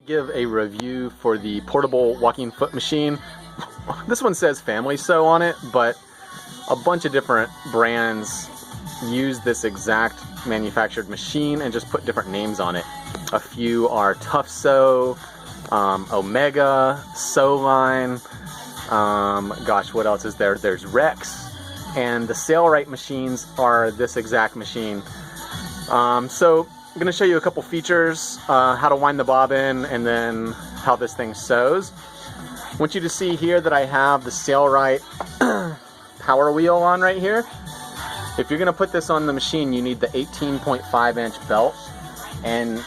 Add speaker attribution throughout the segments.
Speaker 1: Give a review for the portable walking foot machine. This one says Family Sew on it, but a bunch of different brands use this exact manufactured machine and just put different names on it. A few are Tuffsew, Omega, Sewline, gosh, what else is there? There's Rex, and the Sailrite machines are this exact machine. So I'm going to show you a couple features, how to wind the bobbin, and then how this thing sews. I want you to see here that I have the Sailrite power wheel on right here. If you're going to put this on the machine, you need the 18.5 inch belt, and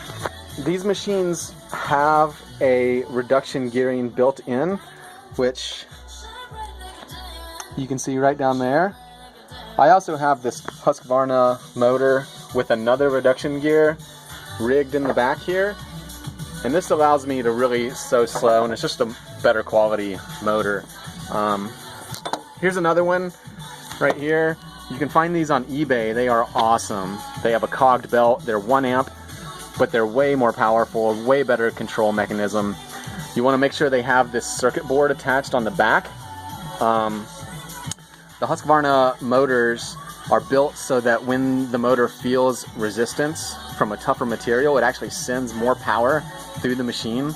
Speaker 1: these machines have a reduction gearing built in, which you can see right down there. I also have this Husqvarna motor with another reduction gear rigged in the back here, and this allows me to really sew slow, and it's just a better quality motor. Here's another one right here. You can find these on eBay. They are awesome. They have a cogged belt. They're 1 amp, but they're way more powerful, way better control mechanism. You want to make sure they have this circuit board attached on the back. The Husqvarna motors are built so that when the motor feels resistance from a tougher material, it actually sends more power through the machine.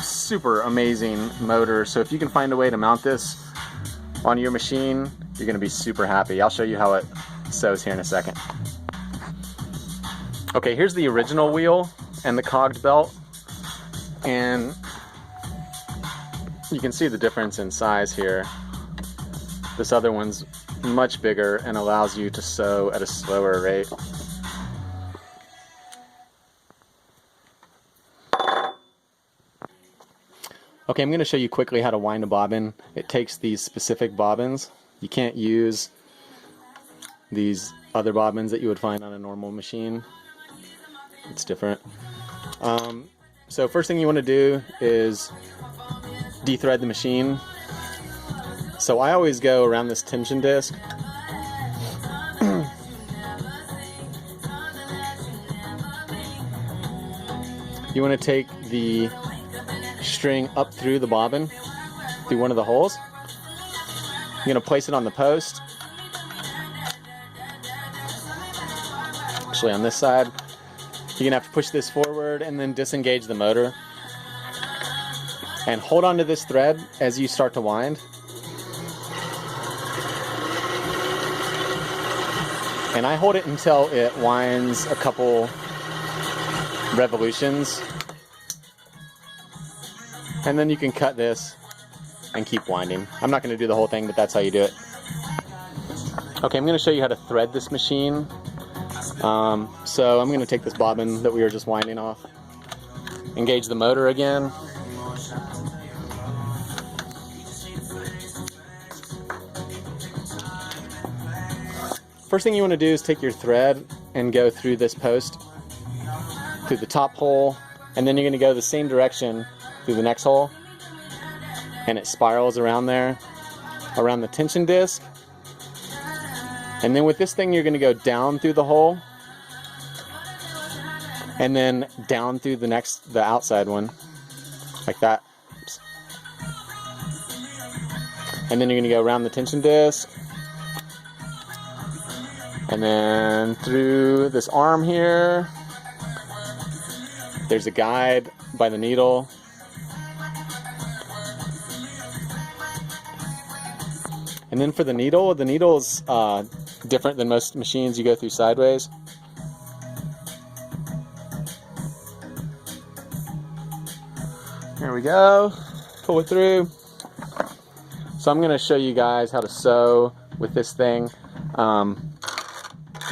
Speaker 1: Super amazing motor. So if you can find a way to mount this on your machine, you're going to be super happy. I'll show you how it sews here in a second. Okay, here's the original wheel and the cogged belt, and you can see the difference in size here. This other one's much bigger and allows you to sew at a slower rate. Okay, I'm going to show you quickly how to wind a bobbin. It takes these specific bobbins. You can't use these other bobbins that you would find on a normal machine. It's different. So first thing you want to do is de-thread the machine. So I always go around this tension disc. You want to take the string up through the bobbin, through one of the holes. You're going to place it on the post. Actually on this side. You're going to have to push this forward and then disengage the motor. And hold on to this thread as you start to wind. And I hold it until it winds a couple revolutions. And then you can cut this and keep winding. I'm not going to do the whole thing, but that's how you do it. Okay, I'm going to show you how to thread this machine. So I'm going to take this bobbin that we were just winding off, engage the motor again. First thing you want to do is take your thread and go through this post, through the top hole, and then you're going to go the same direction through the next hole, and it spirals around there, around the tension disc. And then with this thing you're going to go down through the hole, and then down through the outside one, like that. Oops. And then you're going to go around the tension disc, and then through this arm here. There's a guide by the needle. And then for the needle's different than most machines. You go through sideways. There we go. Pull it through. So I'm going to show you guys how to sew with this thing.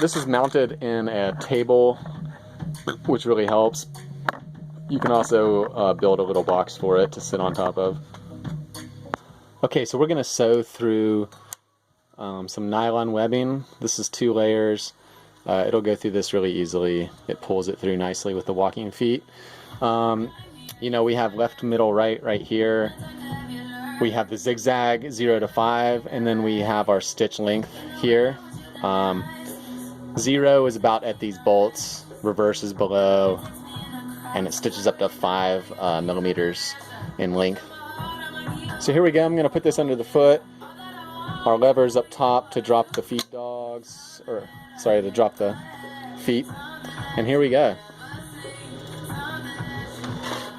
Speaker 1: This is mounted in a table, which really helps. You can also build a little box for it to sit on top of. Okay, so we're going to sew through some nylon webbing. This is 2 layers. It'll go through this really easily. It pulls it through nicely with the walking feet. You know, we have left, middle, right here. We have the zigzag 0 to 5, and then we have our stitch length here. 0 is about at these bolts, reverse is below, and it stitches up to 5 millimeters in length. So here we go. I'm going to put this under the foot. Our lever's up top to drop the feet dogs, or sorry, to drop the feet. And here we go.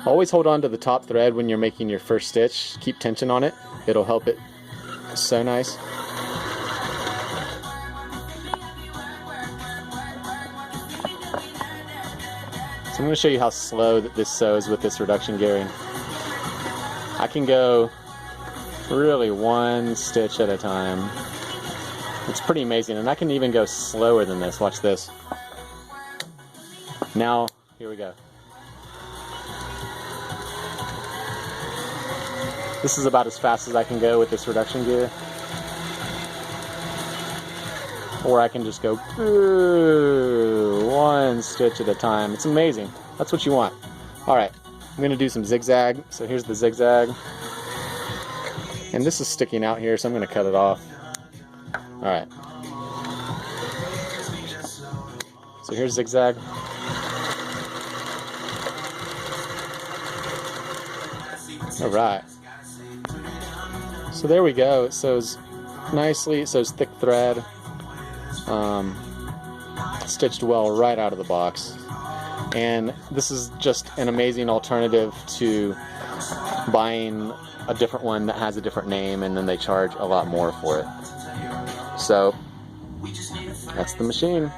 Speaker 1: Always hold on to the top thread when you're making your first stitch. Keep tension on it. It'll help it sew nice. So I'm going to show you how slow that this sews with this reduction gearing. I can go really 1 stitch at a time. It's pretty amazing, and I can even go slower than this. Watch this. Now, here we go. This is about as fast as I can go with this reduction gear. Or I can just go 1 stitch at a time. It's amazing. That's what you want. Alright, I'm going to do some zigzag. So here's the zigzag. And this is sticking out here, so I'm going to cut it off. Alright. So here's zigzag. Alright. So there we go. It sews nicely. It sews thick thread. Stitched well right out of the box. And this is just an amazing alternative to buying a different one that has a different name and then they charge a lot more for it. So that's the machine.